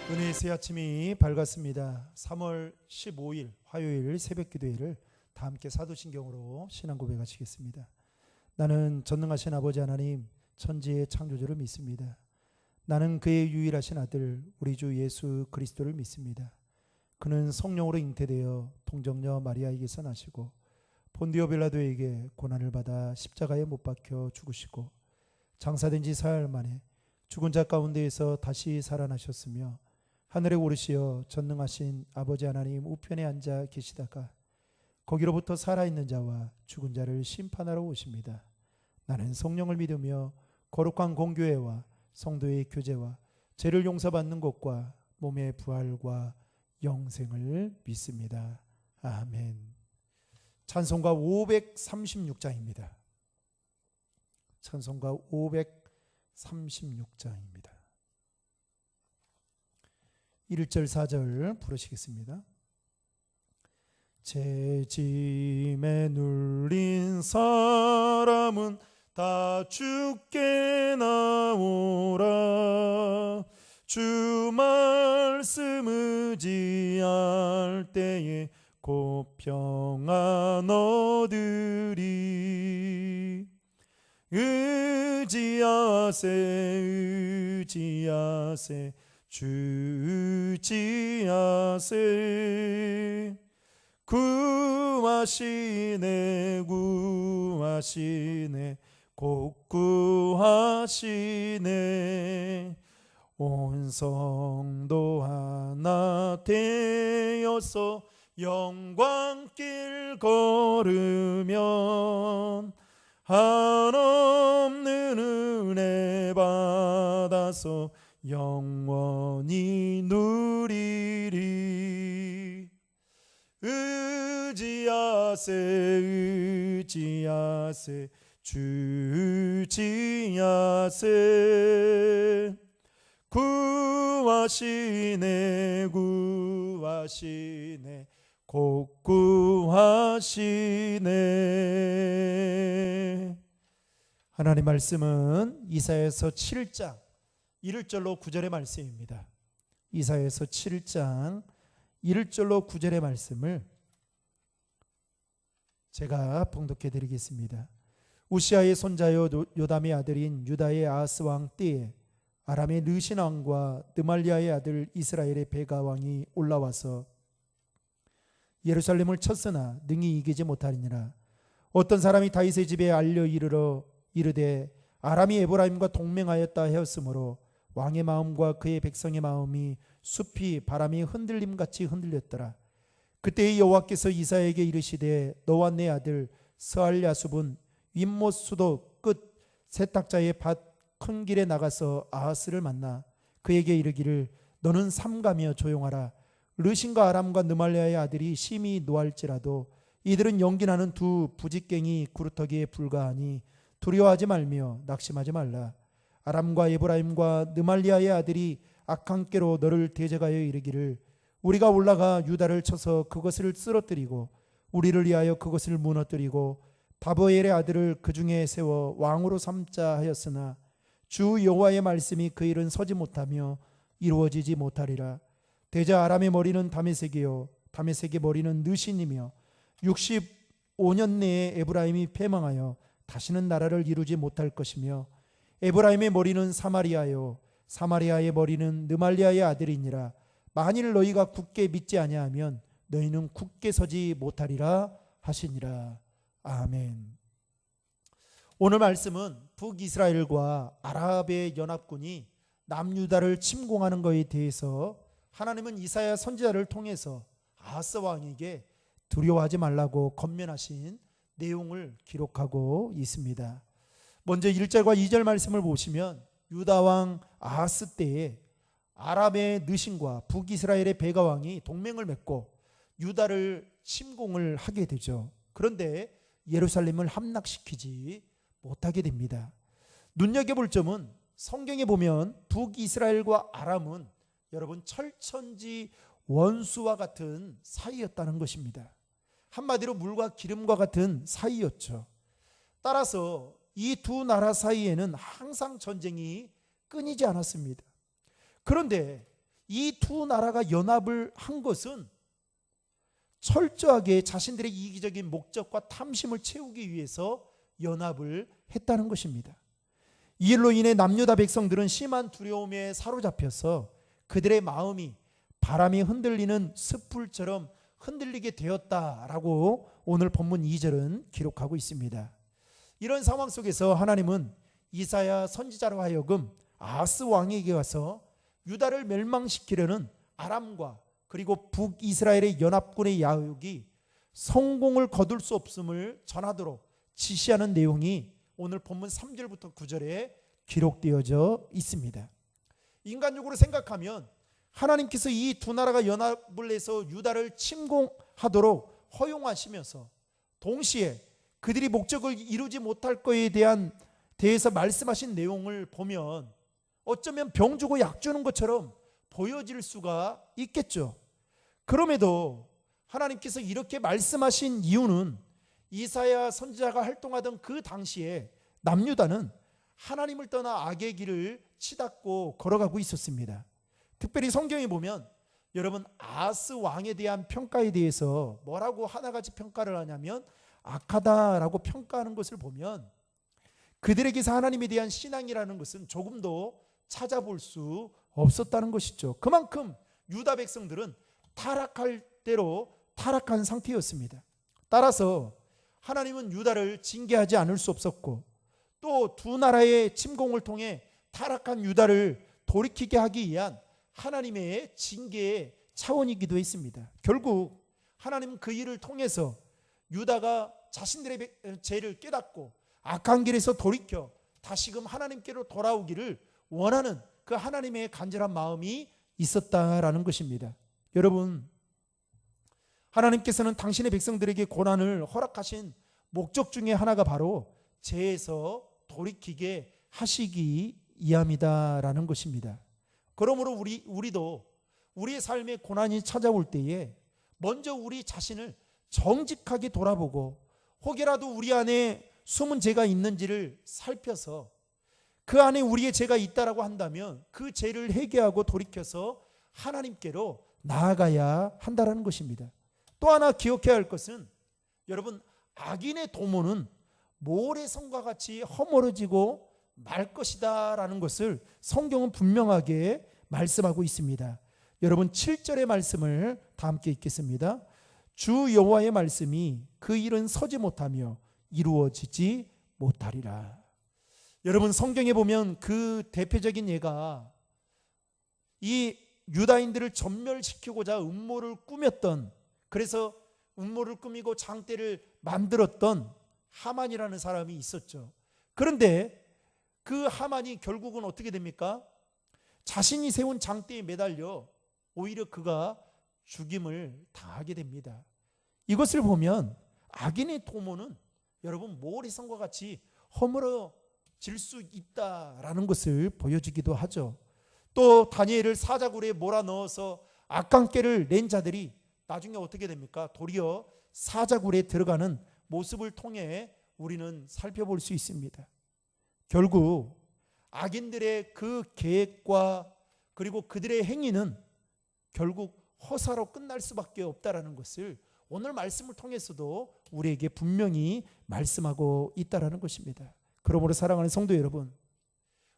은혜의 새 아침이 밝았습니다. 3월 15일 화요일 새벽기도회를 다 함께 사도신경으로 신앙 고백하시겠습니다. 나는 전능하신 아버지 하나님 천지의 창조주를 믿습니다. 나는 그의 유일하신 아들 우리 주 예수 그리스도를 믿습니다. 그는 성령으로 잉태되어 동정녀 마리아에게서 나시고 본디오 빌라도에게 고난을 받아 십자가에 못 박혀 죽으시고 장사된 지 사흘 만에 죽은 자 가운데에서 다시 살아나셨으며 하늘에 오르시어 전능하신 아버지 하나님 우편에 앉아 계시다가 거기로부터 살아있는 자와 죽은 자를 심판하러 오십니다. 나는 성령을 믿으며 거룩한 공교회와 성도의 교제와 죄를 용서받는 것과 몸의 부활과 영생을 믿습니다. 아멘. 찬송가 536장입니다. 찬송가 536장입니다. 1절 4절 부르시겠습니다. 제 짐에 눌린 사람은 다 주께 나오라. 주 말씀 의지할 때에 곧 평안 얻으리. 의지하세 주 의지하세. 구하시네 곧 구하시네. 온 성도 하나 되어서 영광길 걸으면 한없는 은혜 받아서 영원히 누리리. 의지하세 주 의지하세. 구하시네 곧 구하시네. 하나님 말씀은 이사야서 7장 1절로 9절의 말씀입니다. 이사야서 7장 1절로 9절의 말씀을 제가 봉독해 드리겠습니다. 우시아의 손자요 요담의 아들인 유다의 아하스 왕 때에 아람의 르신 왕과 느말리아의 아들 이스라엘의 베가 왕이 올라와서 예루살렘을 쳤으나 능히 이기지 못하니라. 어떤 사람이 다윗의 집에 알려 이르되 아람이 에브라임과 동맹하였다 하였으므로 왕의 마음과 그의 백성의 마음이 숲이 바람이 흔들림같이 흔들렸더라. 그때 여호와께서 이사야에게 이르시되 너와 내 아들 스알야숲은 윗못 수도 끝 세탁자의 밭 큰 길에 나가서 아하스를 만나 그에게 이르기를 너는 삼가며 조용하라. 르신과 아람과 느말리아의 아들이 심히 노할지라도 이들은 연기나는 두 부직갱이 구루터기에 불과하니 두려워하지 말며 낙심하지 말라. 아람과 에브라임과 느말리아의 아들이 악한 꾀로 너를 대적하여 이르기를 우리가 올라가 유다를 쳐서 그것을 쓰러뜨리고 우리를 위하여 그것을 무너뜨리고 바브엘의 아들을 그 중에 세워 왕으로 삼자 하였으나 주 여호와의 말씀이 그 일은 서지 못하며 이루어지지 못하리라. 대저 아람의 머리는 다메섹이요 다메섹의 머리는 느신이며 65년 내에 에브라임이 패망하여 다시는 나라를 이루지 못할 것이며 에브라임의 머리는 사마리아요 사마리아의 머리는 느말리아의 아들이니라. 만일 너희가 굳게 믿지 아니하면 너희는 굳게 서지 못하리라 하시니라. 아멘. 오늘 말씀은 북이스라엘과 아랍의 연합군이 남유다를 침공하는 것에 대해서 하나님은 이사야 선지자를 통해서 아하스 왕에게 두려워하지 말라고 권면하신 내용을 기록하고 있습니다. 먼저 1절과 2절 말씀을 보시면 유다 왕 아하스 때에 아람의 느신과 북이스라엘의 베가 왕이 동맹을 맺고 유다를 침공을 하게 되죠. 그런데 예루살렘을 함락시키지 못하게 됩니다. 눈여겨볼 점은 성경에 보면 북이스라엘과 아람은 여러분 철천지 원수와 같은 사이였다는 것입니다. 한마디로 물과 기름과 같은 사이였죠. 따라서 이 두 나라 사이에는 항상 전쟁이 끊이지 않았습니다. 그런데 이 두 나라가 연합을 한 것은 철저하게 자신들의 이기적인 목적과 탐심을 채우기 위해서 연합을 했다는 것입니다. 이 일로 인해 남유다 백성들은 심한 두려움에 사로잡혀서 그들의 마음이 바람이 흔들리는 숯불처럼 흔들리게 되었다라고 오늘 본문 2절은 기록하고 있습니다. 이런 상황 속에서 하나님은 이사야 선지자로 하여금 아하스 왕에게 와서 유다를 멸망시키려는 아람과 그리고 북이스라엘의 연합군의 야욕이 성공을 거둘 수 없음을 전하도록 지시하는 내용이 오늘 본문 3절부터 9절에 기록되어져 있습니다. 인간적으로 생각하면 하나님께서 이 두 나라가 연합을 해서 유다를 침공하도록 허용하시면서 동시에 그들이 목적을 이루지 못할 것에 대해서 말씀하신 내용을 보면 어쩌면 병 주고 약 주는 것처럼 보여질 수가 있겠죠. 그럼에도 하나님께서 이렇게 말씀하신 이유는 이사야 선지자가 활동하던 그 당시에 남유다는 하나님을 떠나 악의 길을 치닫고 걸어가고 있었습니다. 특별히 성경에 보면 여러분 아하스 왕에 대한 평가에 대해서 뭐라고 하나같이 평가를 하냐면 악하다라고 평가하는 것을 보면 그들에게서 하나님에 대한 신앙이라는 것은 조금도 찾아볼 수 없었다는 것이죠. 그만큼 유다 백성들은 타락할 대로 타락한 상태였습니다. 따라서 하나님은 유다를 징계하지 않을 수 없었고 또 두 나라의 침공을 통해 타락한 유다를 돌이키게 하기 위한 하나님의 징계의 차원이기도 했습니다. 결국 하나님은 그 일을 통해서 유다가 자신들의 죄를 깨닫고 악한 길에서 돌이켜 다시금 하나님께로 돌아오기를 원하는 그 하나님의 간절한 마음이 있었다라는 것입니다. 여러분, 하나님께서는 당신의 백성들에게 고난을 허락하신 목적 중에 하나가 바로 죄에서 돌이키게 하시기 위함이다라는 것입니다. 그러므로 우리도 우리의 삶에 고난이 찾아올 때에 먼저 우리 자신을 정직하게 돌아보고 혹여라도 우리 안에 숨은 죄가 있는지를 살펴서 그 안에 우리의 죄가 있다라고 한다면 그 죄를 회개하고 돌이켜서 하나님께로 나아가야 한다는 것입니다. 또 하나 기억해야 할 것은 여러분 악인의 도모는 모래성과 같이 허물어지고 말 것이다 라는 것을 성경은 분명하게 말씀하고 있습니다. 여러분 7절의 말씀을 다 함께 읽겠습니다. 주 여호와의 말씀이 그 일은 서지 못하며 이루어지지 못하리라. 여러분 성경에 보면 그 대표적인 예가 이 유다인들을 전멸시키고자 음모를 꾸몄던, 그래서 음모를 꾸미고 장대를 만들었던 하만이라는 사람이 있었죠. 그런데 그 하만이 결국은 어떻게 됩니까? 자신이 세운 장대에 매달려 오히려 그가 죽임을 당하게 됩니다. 이것을 보면 악인의 도모는 여러분 모래성과 같이 허물어질 수 있다라는 것을 보여주기도 하죠. 또 다니엘을 사자굴에 몰아넣어서 악한 깨를 낸 자들이 나중에 어떻게 됩니까? 도리어 사자굴에 들어가는 모습을 통해 우리는 살펴볼 수 있습니다. 결국 악인들의 그 계획과 그리고 그들의 행위는 결국 허사로 끝날 수밖에 없다라는 것을 오늘 말씀을 통해서도 우리에게 분명히 말씀하고 있다라는 것입니다. 그러므로 사랑하는 성도 여러분,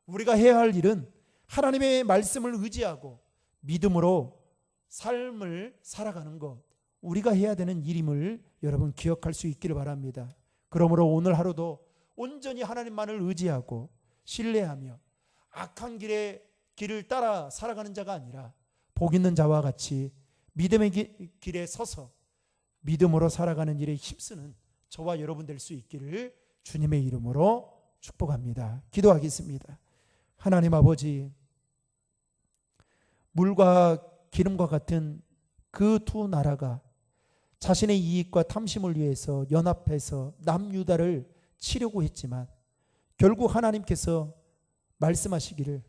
우리가 해야 할 일은 하나님의 말씀을 의지하고 믿음으로 삶을 살아가는 것, 우리가 해야 되는 일임을 여러분 기억할 수 있기를 바랍니다. 그러므로 오늘 하루도 온전히 하나님만을 의지하고 신뢰하며 악한 길을 따라 살아가는 자가 아니라 복 있는 자와 같이 믿음의 길에 서서 믿음으로 살아가는 일에 힘쓰는 저와 여러분 될 수 있기를 주님의 이름으로 축복합니다. 기도하겠습니다. 하나님 아버지, 물과 기름과 같은 그 두 나라가 자신의 이익과 탐심을 위해서 연합해서 남유다를 치려고 했지만 결국 하나님께서 말씀하시기를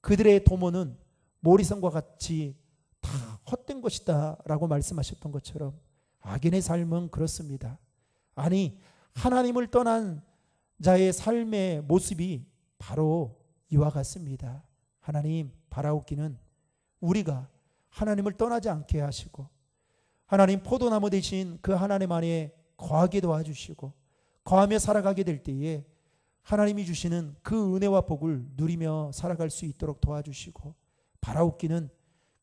그들의 도모는 모리성과 같이 다 헛된 것이다 라고 말씀하셨던 것처럼 악인의 삶은 그렇습니다. 아니 하나님을 떠난 자의 삶의 모습이 바로 이와 같습니다. 하나님, 바라옵기는 우리가 하나님을 떠나지 않게 하시고 하나님 포도나무 대신 그 하나님 안에 거하게 도와주시고 거하며 살아가게 될 때에 하나님이 주시는 그 은혜와 복을 누리며 살아갈 수 있도록 도와주시고 바라옵기는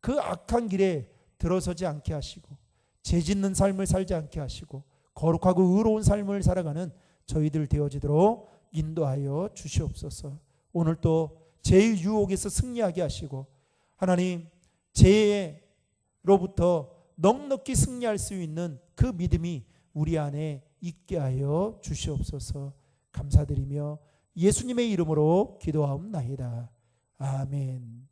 그 악한 길에 들어서지 않게 하시고 죄짓는 삶을 살지 않게 하시고 거룩하고 의로운 삶을 살아가는 저희들 되어지도록 인도하여 주시옵소서. 오늘 또 죄의 유혹에서 승리하게 하시고 하나님 죄로부터 넉넉히 승리할 수 있는 그 믿음이 우리 안에 있게 하여 주시옵소서. 감사드리며 예수님의 이름으로 기도하옵나이다. 아멘.